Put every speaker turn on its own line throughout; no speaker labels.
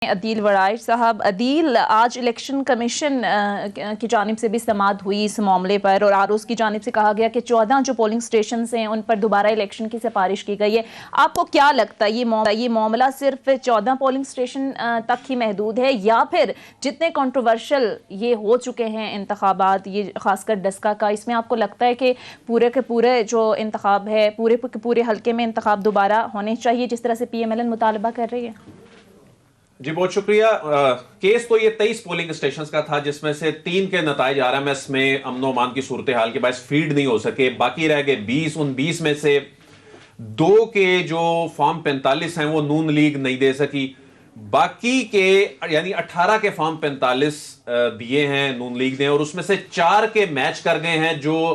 अदील वड़ाइश साहब। अदील, आज election commission की जानिब से भी समाअत हुई इस मामले पर और आरोज़ की जानिब से कहा गया कि 14 जो पोलिंग स्टेशन हैं उन पर दोबारा इलेक्शन की सिफारिश की गई है। आपको क्या लगता है ये मामला सिर्फ 14 पोलिंग स्टेशन तक ही महदूद है या फिर जितने कंट्रोवर्शियल ये हो चुके हैं इंतखाबात, ये खासकर डस्का का, इसमें आपको लगता है कि पूरे के पूरे जो इंतखाब है पूरे के पूरे हल्के में इंतखाब दोबारा होने चाहिए जिस तरह से PMLN मुतालबा कर रही है?
जी बहुत शुक्रिया। केस तो ये 23 पोलिंग स्टेशन का था जिसमें से 3 के नताइज RMS में अमनो अमान की सूरत हाल के बायस फीड नहीं हो सके, बाकी रह गए 20। उन 20 में से 2 के जो फॉर्म 45 हैं वो नून लीग नहीं दे सकी, बाकी के यानी 18 के फॉर्म 45 दिए हैं नून लीग ने और उसमें से 4 के मैच कर गए हैं जो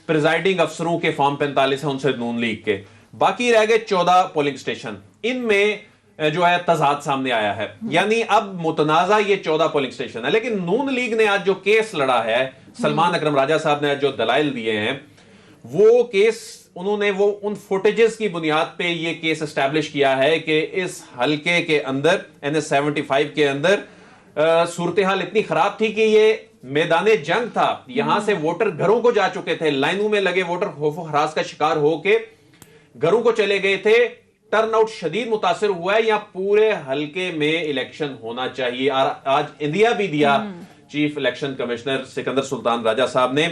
प्रिजाइडिंग अफसरों के फॉर्म 45 हैं उनसे नून लीग के। बाकी रह गए 14 पोलिंग स्टेशन, इनमें जो है तजाद सामने आया है, यानी अब मुतनाजा ये 14 पोलिंग स्टेशन है। लेकिन नून लीग ने आज जो केस लड़ा है, सलमान अकरम राजा साहब ने आज जो दलाइल दिए हैं, वो केस उन्होंने वो उन फुटेजेस की बुनियाद पे ये केस एस्टैब्लिश किया है कि इस हलके के अंदर NH 75 के अंदर सूरत हाल इतनी खराब थी कि ये मैदान जंग था। यहां से वोटर घरों को जा चुके थे, लाइनों में लगे वोटर खौफ हरास का शिकार होके घरों को चले गए थे। टर्नआउट शदीद मुतासिर हुआ है, या पूरे हलके में इलेक्शन होना चाहिए। आज इंदिया भी दिया chief election commissioner Sikandar Sultan Raja साहब ने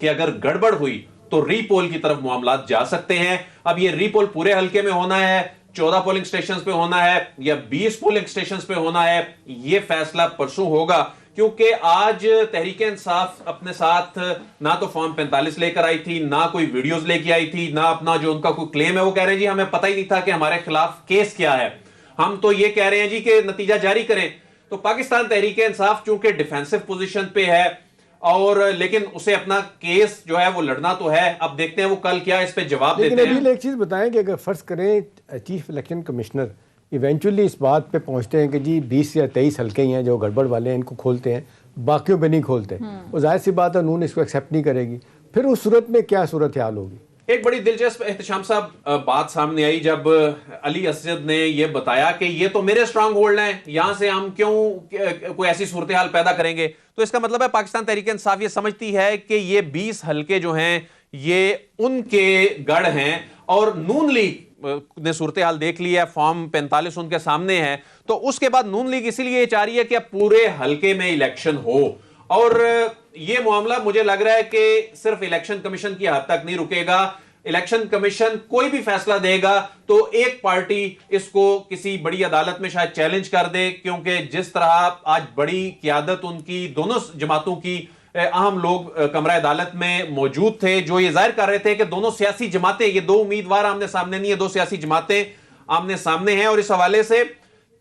कि अगर गड़बड़ हुई तो रीपोल की तरफ मामलात जा सकते हैं। अब ये रीपोल पूरे हलके में होना है, 14 पोलिंग स्टेशन पे होना है या 20 पोलिंग स्टेशन पे होना है, ये फैसला परसों होगा। क्योंकि आज तहरीक इंसाफ अपने साथ ना तो फॉर्म 45 लेकर आई थी, ना कोई वीडियोस लेके आई थी, ना अपना जो उनका कोई क्लेम है वो कह रहे हैं जी हमें पता ही नहीं था कि हमारे खिलाफ केस क्या है, हम तो ये कह रहे हैं जी कि नतीजा जारी करें। तो पाकिस्तान तहरीक इंसाफ चूंकि डिफेंसिव पोजीशन पे है और लेकिन उसे अपना केस जो है वो लड़ना तो है। अब देखते हैं वो कल क्या इस पे जवाब देते हैं।
लेकिन एक चीज बताएं कि अगर फर्ज करें चीफ इलेक्शन कमिश्नर इवेंचुअली इस बात पे पहुंचते हैं कि जी 20 या 23 हल्के ही हैं जो गड़बड़ वाले हैं, इनको खोलते हैं, बाकियों पे नहीं खोलते, वो जाहिर सी बात है नून इसको एक्सेप्ट नहीं करेगी। फिर उस सूरत में क्या सूरत हाल होगी?
एक बड़ी दिलचस्प एहतशाम साहब बात सामने आई जब अली असद ने यह बताया कि ये तो मेरे स्ट्रांग होल्ड हैं, यहां से हम क्यों कोई ऐसी सूरत हाल पैदा करेंगे। तो इसका मतलब है पाकिस्तान तहरीक इंसाफ ये समझती है कि ये 20 हल्के जो हैं ये उनके गढ़ हैं और नून लीग ने सूरत हाल देख लिया, फॉर्म 45 उनके सामने है, तो उसके बाद नून लीग इसीलिए चाह रही है कि अब पूरे हलके में इलेक्शन हो। और ये मामला मुझे लग रहा है कि सिर्फ इलेक्शन कमीशन की हद तक नहीं रुकेगा। इलेक्शन कमीशन कोई भी फैसला देगा तो एक पार्टी इसको किसी बड़ी अदालत में शायद चैलेंज कर दे, क्योंकि जिस तरह आज बड़ी क़यादत उनकी दोनों जमातों की अहम लोग कमरा अदालत में मौजूद थे जो ये जाहिर कर रहे थे कि दोनों सियासी जमातें, ये 2 उम्मीदवार आमने सामने नहीं है, 2 सियासी जमातें आमने सामने हैं। और इस हवाले से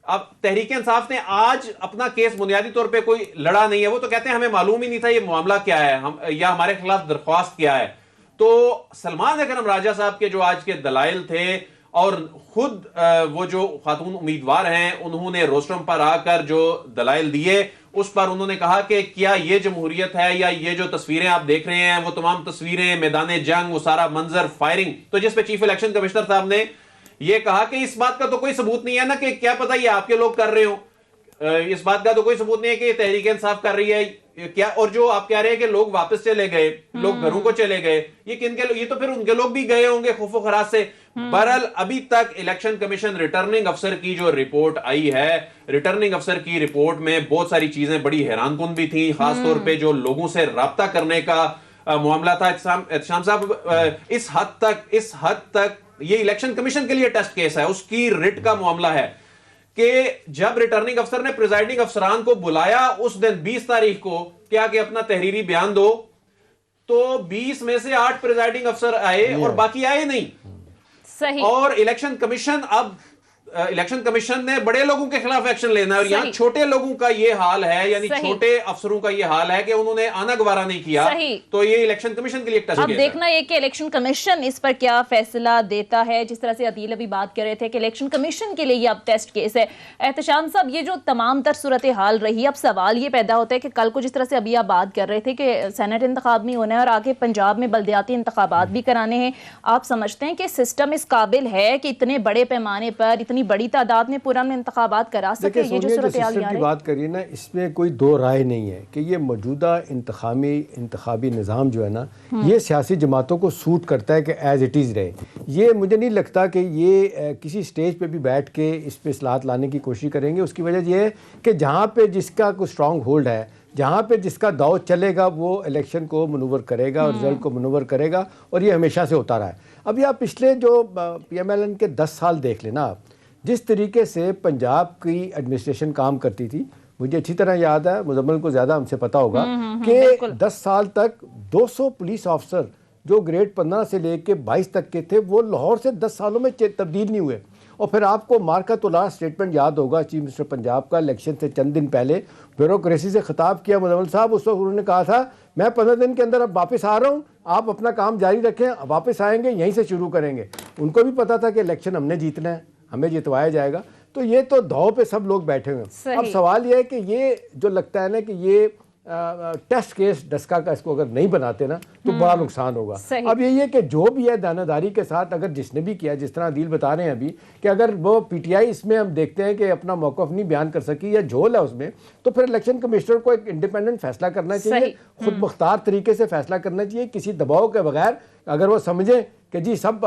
अब तहरीक इंसाफ ने आज अपना केस बुनियादी तौर पे कोई लड़ा नहीं है। वो तो कहते हैं हमें मालूम ही नहीं था ये मामला क्या है, हम या हमारे खिलाफ दरख्वास्त क्या है। तो सलमान अकरम राजा साहब के जो आज के दलाइल थे और खुद वो जो खातून उम्मीदवार हैं उन्होंने रोस्टरम पर आकर जो दलाइल दिए उस पर उन्होंने कहा कि क्या ये जमहूरियत है या ये जो तस्वीरें आप देख रहे हैं वो तमाम तस्वीरें मैदान जंग, वो सारा मंजर, फायरिंग। तो जिस पे चीफ इलेक्शन कमिश्नर साहब ने ये कहा कि इस बात का तो कोई सबूत नहीं है ना कि क्या पता ये आपके लोग कर रहे हो, इस बात का तो कोई सबूत नहीं है कि तहरीक इंसाफ कर रही है क्या। और जो आप कह रहे हैं कि लोग वापस चले गए, लोग घरों को चले गए, ये किनके लोग? ये तो फिर उनके लोग भी गए होंगे खौफो खराज से। बहरहाल अभी तक इलेक्शन कमीशन रिटर्निंग अफसर की जो रिपोर्ट आई है, रिटर्निंग अफसर की रिपोर्ट में बहुत सारी चीजें बड़ी हैरानकुन भी थी, खासतौर पे जो लोगों से राब्ता करने का मामला था। एहतशाम साहब इस हद तक ये इलेक्शन कमीशन के लिए टेस्ट केस है, उसकी रिट का मामला है कि जब रिटर्निंग अफसर ने प्रिजाइडिंग अफसरान को बुलाया उस दिन 20 तारीख को क्या कि अपना तहरीरी बयान दो, तो 20 में से 8 प्रिजाइडिंग अफसर आए और बाकी आए नहीं।
सही। और
इलेक्शन कमीशन ने बड़े लोगों के खिलाफ एक्शन लेना है और यहाँ छोटे लोगों का ये हाल है, यानी छोटे अफसरों का ये हाल है कि उन्होंने आना गवारा नहीं किया। तो ये इलेक्शन कमीशन के लिए टेस्ट
अब देखना है कि इलेक्शन कमीशन इस पर क्या फैसला देता है। जिस तरह से अदील अभी बात कर रहे थे कि इलेक्शन कमीशन के लिए ये अब टेस्ट केस है। एहतशाम साहब, ये जो तमाम तर सूरत हाल रही, अब सवाल ये पैदा होता है कि कल को जिस तरह से अभी आप बात कर रहे थे कि सेनेट इंतखाब नहीं होना है और आगे पंजाब में बल्दियाती इंतखाबात भी कराने हैं, आप समझते हैं कि सिस्टम इस काबिल है कि इतने बड़े पैमाने पर इतनी इतनी बड़ी तादाद में पुरअमन इंतखाबात करा सके?
देखिए
ये जो
सोनिया,
सूरत
जो
हाल
सिस्टम की बात करिए ना, इसमें कोई दो राय नहीं है कि ये मौजूदा इंतखाबी निज़ाम जो है ना, ये सियासी जमातों को सूट करता है कि एज़ इट इज़ रहे। ये मुझे नहीं लगता कि ये किसी स्टेज पे भी बैठ के इस पे इस्लाहत लाने की कोशिश करेंगे। उसकी वजह ये है कि जहाँ पे जिसका कोई स्ट्रॉन्ग होल्ड है, जहाँ पे जिसका दाव चलेगा, वो इलेक्शन को मनूवर करेगा और रिजल्ट को मनूवर करेगा, और ये हमेशा से होता रहा है। अभी आप पिछले जो PMLN के 10 साल देख लेना आप, जिस तरीके से पंजाब की एडमिनिस्ट्रेशन काम करती थी, मुझे अच्छी तरह याद है, मुजम्मल को ज़्यादा हमसे पता होगा कि 10 साल तक 200 पुलिस ऑफिसर जो ग्रेड 15 से लेके 22 तक के थे, वो लाहौर से 10 सालों में तब्दील नहीं हुए। और फिर आपको मार्कतुल्लाह स्टेटमेंट याद होगा, चीफ मिनिस्टर पंजाब का इलेक्शन से चंद दिन पहले ब्यूरोक्रेसी से खिताब किया मुजम्मल साहब। उस वक्त उन्होंने कहा था मैं 15 दिन के अंदर अब वापस आ रहा हूँ, आप अपना काम जारी रखें, वापस आएंगे यहीं से शुरू करेंगे। उनको भी पता था कि इलेक्शन हमने जीतना है, हमें जितवाया जाएगा। तो ये तो दाव पे सब लोग बैठे हुए हैं। अब सवाल ये है कि ये जो लगता है ना कि ये टेस्ट केस डस्का का इसको अगर नहीं बनाते ना तो बड़ा नुकसान होगा। अब यही है कि जो भी है दानादारी के साथ, अगर जिसने भी किया, जिस तरह अदील बता रहे हैं अभी कि अगर वो PTI इसमें हम देखते हैं कि अपना मौक़िफ़ नहीं बयान कर सकी या झोल है उसमें, तो फिर इलेक्शन कमिश्नर को एक इंडिपेंडेंट फैसला करना चाहिए, खुद मुख्तार तरीके से फैसला करना चाहिए, किसी दबाव के बगैर। अगर वो समझे कि जी सब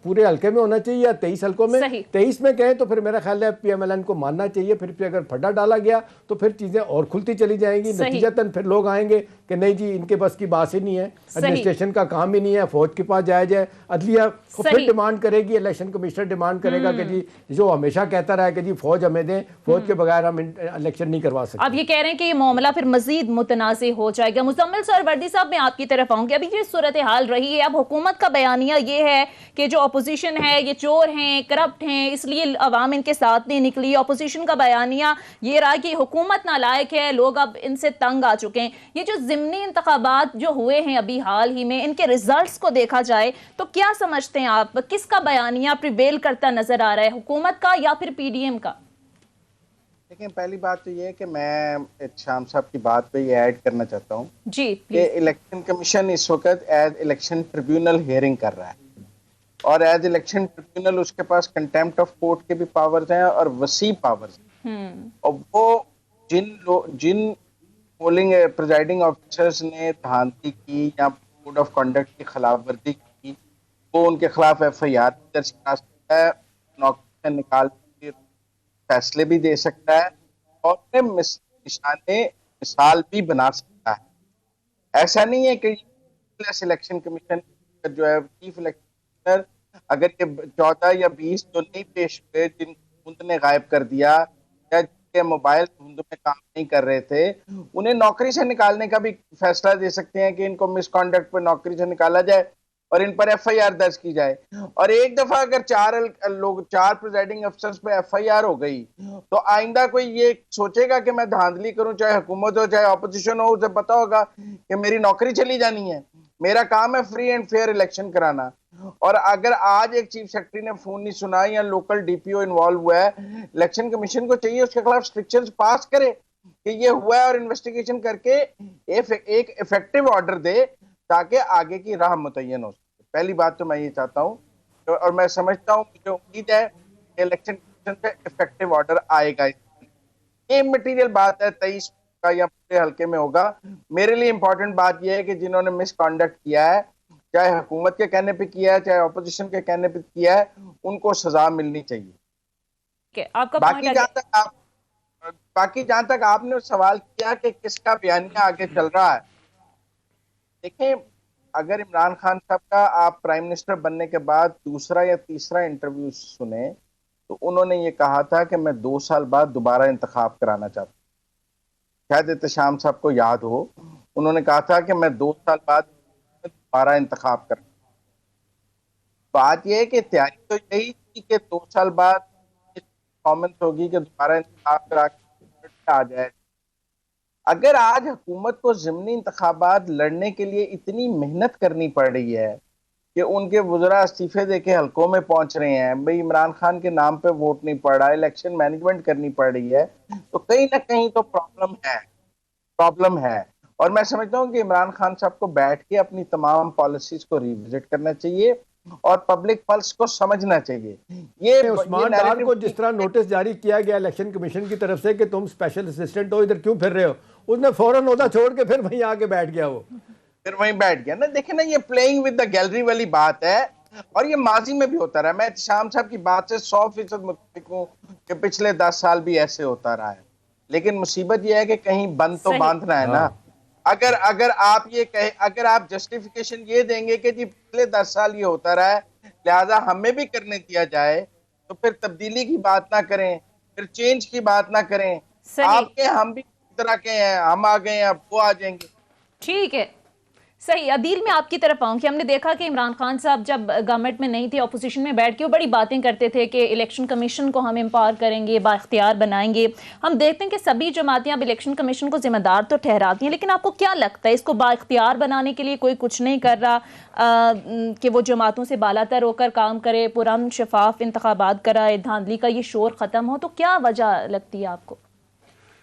पूरे हल्के में होना चाहिए या 23 हल्कों में, 23 में कहें, तो फिर मेरा ख्याल है PMLN को मानना चाहिए। फिर अगर फड्डा डाला गया तो फिर चीज़ें और खुलती चली जाएंगी। नतीजतन फिर लोग आएंगे कि नहीं जी इनके बस की बात ही नहीं है, एडमिनिस्ट्रेशन का काम ही नहीं है, फौज के पास जाया जाए, अदलिया फिर डिमांड करेगी, इलेक्शन कमिश्नर डिमांड करेगा कि जी जो हमेशा कहता रहा है कि जी फौज हमें दें, फौज के बगैर हम इलेक्शन नहीं करवा सकते।
अब ये कह रहे हैं कि ये मामला फिर मजीद मुतनाज़ हो जाएगा। मुजम्मिल सर, वर्दी साहब, मैं आपकी तरफ आऊंगी। अभी ये सूरत हाल रही है, अब हुकूमत का बयानिया ये है कि जो अपोजिशन है ये चोर हैं, करप्ट हैं, इसलिए अवाम इनके साथ नहीं निकली। अपोजिशन का बयानिया ये रहा कि हुकूमत नालायक है, लोग अब इनसे तंग आ चुके हैं। ये जो ज़िमनी इंतखाबात जो हुए हैं अभी हाल ही में, इनके रिजल्ट्स को देखा जाए तो क्या समझते हैं आप, किसका बयानिया प्रिवेल करता नजर आ रहा है, हुकूमत का या फिर PDM का?
देखिए, पहली बात तो ये है कि मैं शाम साहब की बात पे ये ऐड करना चाहता हूँ
जी
कि इलेक्शन कमीशन इस वक्त एज इलेक्शन ट्रिब्यूनल हियरिंग कर रहा है, और एज इलेक्शन ट्रिब्यूनल उसके पास कंटेम्प्ट ऑफ कोर्ट के भी पावर्स हैं और वसी पावर्स हैं। और वो जिन पोलिंग प्रिजाइडिंग ऑफिसर्स ने धांधली की या कोड ऑफ कंडक्ट की खिलाफ वर्जी की, वो उनके खिलाफ FIR दर्ज करा सकता है, नौकरी से निकाल के फैसले भी दे सकता है, और उन्हें निशाने मिसाल भी बना सकता है। ऐसा नहीं है कि इलेक्शन कमीशन जो है चीफ इलेक्शन कमिश्नर, अगर ये 14 या 20 जो नहीं पेश हुए, जिनको धुंध ने गायब कर दिया या जिनके मोबाइल धुंध में काम नहीं कर रहे थे, उन्हें नौकरी से निकालने का भी फैसला दे सकते हैं कि इनको मिसकॉन्डक्ट पर नौकरी से निकाला जाए और इन पर FIR दर्ज की जाए। और एक दफा अगर 4 प्रिजाइडिंग अफसर्स पे FIR हो गई तो आइंदा कोई ये सोचेगा कि मैं धांधली करूं, चाहे हुकूमत हो चाहे ऑपोजिशन हो, उसे पता होगा कि मेरी नौकरी चली जानी है, मेरा काम है फ्री एंड फेयर इलेक्शन कराना। और अगर आज एक चीफ सेक्रेटरी ने फोन नहीं सुना या लोकल DPO इन्वॉल्व हुआ है, इलेक्शन कमीशन को चाहिए उसके खिलाफ स्ट्रिक्शंस पास करे कि ये हुआ है और इन्वेस्टिगेशन करके एक इफेक्टिव ऑर्डर दे ताकि आगे की राह मुतय्यन हो सके। पहली बात तो मैं ये चाहता हूँ, और मैं समझता हूँ, मुझे उम्मीद है कि इलेक्शन कमीशन से इफेक्टिव ऑर्डर आएगा। ये मटीरियल बात है 23 का या पूरे हल्के में होगा। मेरे लिए इंपॉर्टेंट बात यह है कि जिन्होंने मिसकॉन्डक्ट किया है, चाहे हुकूमत के कहने पे किया है चाहे ऑपोजिशन के कहने पे किया है, उनको सजा मिलनी चाहिए। बाकी जहां तक आपने सवाल किया कि किसका बयानिया आगे चल रहा है, देखें, अगर इमरान खान साहब का आप प्राइम मिनिस्टर बनने के बाद दूसरा या तीसरा इंटरव्यू सुने तो उन्होंने ये कहा था कि मैं 2 साल बाद दोबारा इंतखाब कराना चाहता हूँ। शायद एहतशाम साहब को याद हो, उन्होंने कहा था कि मैं 2 साल बाद दोबारा इंतखाब कर। बात यह है कि तैयारी तो यही थी कि 2 साल बाद परफॉर्मेंस होगी कि दोबारा इंतखाब करा के आ जाए। अगर आज हुकूमत को ज़िमनी इंतखाबात लड़ने के लिए इतनी मेहनत करनी पड़ रही है कि उनके वज़रा इस्तीफे देके हल्कों में पहुंच रहे हैं, भाई इमरान खान के नाम पे वोट नहीं पड़ रहा, इलेक्शन मैनेजमेंट करनी पड़ रही है, तो कहीं ना कहीं तो प्रॉब्लम है। और मैं समझता हूँ कि इमरान खान साहब को बैठ के अपनी तमाम पॉलिसीज को रिविजिट करना चाहिए और पब्लिक पल्स को समझना चाहिए। ये
उस्मान डार
narrative
को जिस तरह नोटिस जारी किया गया इलेक्शन कमीशन की तरफ से कि तुम स्पेशल असिस्टेंट हो, इधर क्यों फिर रहे हो, उसने फौरन ओहदा छोड़ के फिर वहीं आके बैठ गया वो।
फिर वहीं बैठ गया ना। देखे ना, ये प्लेइंग विद द गैलरी वाली बात है, और ये माजी में भी होता रहा। मैं शाम साहब की बात से 100% मुत्तफिक हूँ कि पिछले 10 साल भी ऐसे होता रहा है। लेकिन मुसीबत ये है कि कहीं बंद तो
सही।
बांधना है ना। अगर आप ये कहे, अगर आप जस्टिफिकेशन ये देंगे कि जी पिछले 10 साल ये होता रहा है, लिहाजा हमें भी करने दिया जाए, तो फिर तब्दीली की बात ना करें, फिर चेंज की बात ना करें।
सही।
आपके हम भी इस तरह के हैं, हम आ गए हैं, अब वो आ जाएंगे।
ठीक है, सही। अदील, मैं आपकी तरफ आऊँ कि हमने देखा कि इमरान खान साहब जब गवर्नमेंट में नहीं थे, ऑपोजिशन में बैठ के वो बड़ी बातें करते थे कि इलेक्शन कमीशन को हम एम्पावर करेंगे, बाख्तियार बनाएंगे। हम देखते हैं कि सभी जमातें अब इलेक्शन कमीशन को जिम्मेदार तो ठहराती हैं, लेकिन आपको क्या लगता है इसको बाख्तियार बनाने के लिए कोई कुछ नहीं कर रहा कि वो जमातों से बालातर होकर काम करे, पुरअमन शफाफ इंतखाबात कराए, धांधली का ये शोर ख़त्म हो? तो क्या वजह लगती है आपको?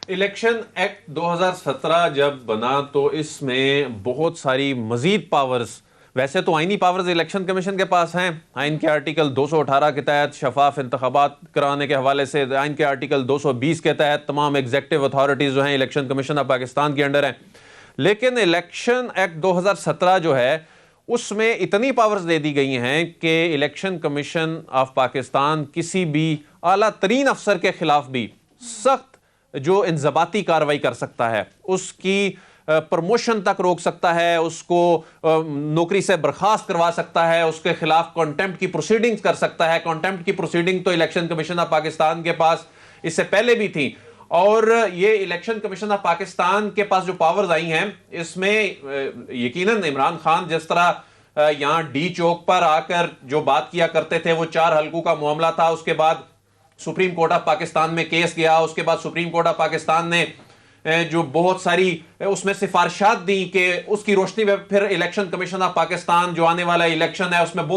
इलेक्शन एक्ट 2017 जब बना तो इसमें बहुत सारी मजीद पावर्स, वैसे तो आईनी पावर्स इलेक्शन कमीशन के पास हैं। आइन के आर्टिकल 218 के तहत शफाफ इंतखाबात कराने के हवाले से, आइन के आर्टिकल 220 के तहत तमाम एग्जेक्टिव अथॉरिटीज़ जो हैं इलेक्शन कमीशन ऑफ पाकिस्तान के अंडर हैं। लेकिन इलेक्शन एक्ट 2017 जो है उसमें इतनी पावर्स दे दी गई हैं कि इलेक्शन कमीशन ऑफ पाकिस्तान किसी भी आला तरीन अफसर के खिलाफ भी सख्त जो इंजबाती कार्रवाई कर सकता है, उसकी प्रमोशन तक रोक सकता है, उसको नौकरी से बर्खास्त करवा सकता है, उसके खिलाफ कॉन्टेम्प्ट की प्रोसीडिंग्स कर सकता है। कॉन्टेम्प्ट की प्रोसीडिंग तो इलेक्शन कमीशन ऑफ पाकिस्तान के पास इससे पहले भी थी, और ये इलेक्शन कमीशन ऑफ पाकिस्तान के पास जो पावर्स आई हैं इसमें यकीनन इमरान खान जिस तरह यहाँ डी चौक पर आकर जो बात किया करते थे, वो 4 हल्कों का मामला था। उसके बाद सुप्रीम कोर्ट ऑफ पाकिस्तान में केस गया, उसके बाद सुप्रीम कोर्ट ऑफ पाकिस्तान ने जो बहुत सारी उसमें सिफारिशात दी कि उसकी रोशनी में फिर इलेक्शन कमीशन ऑफ पाकिस्तान जो आने वाला इलेक्शन है उसमें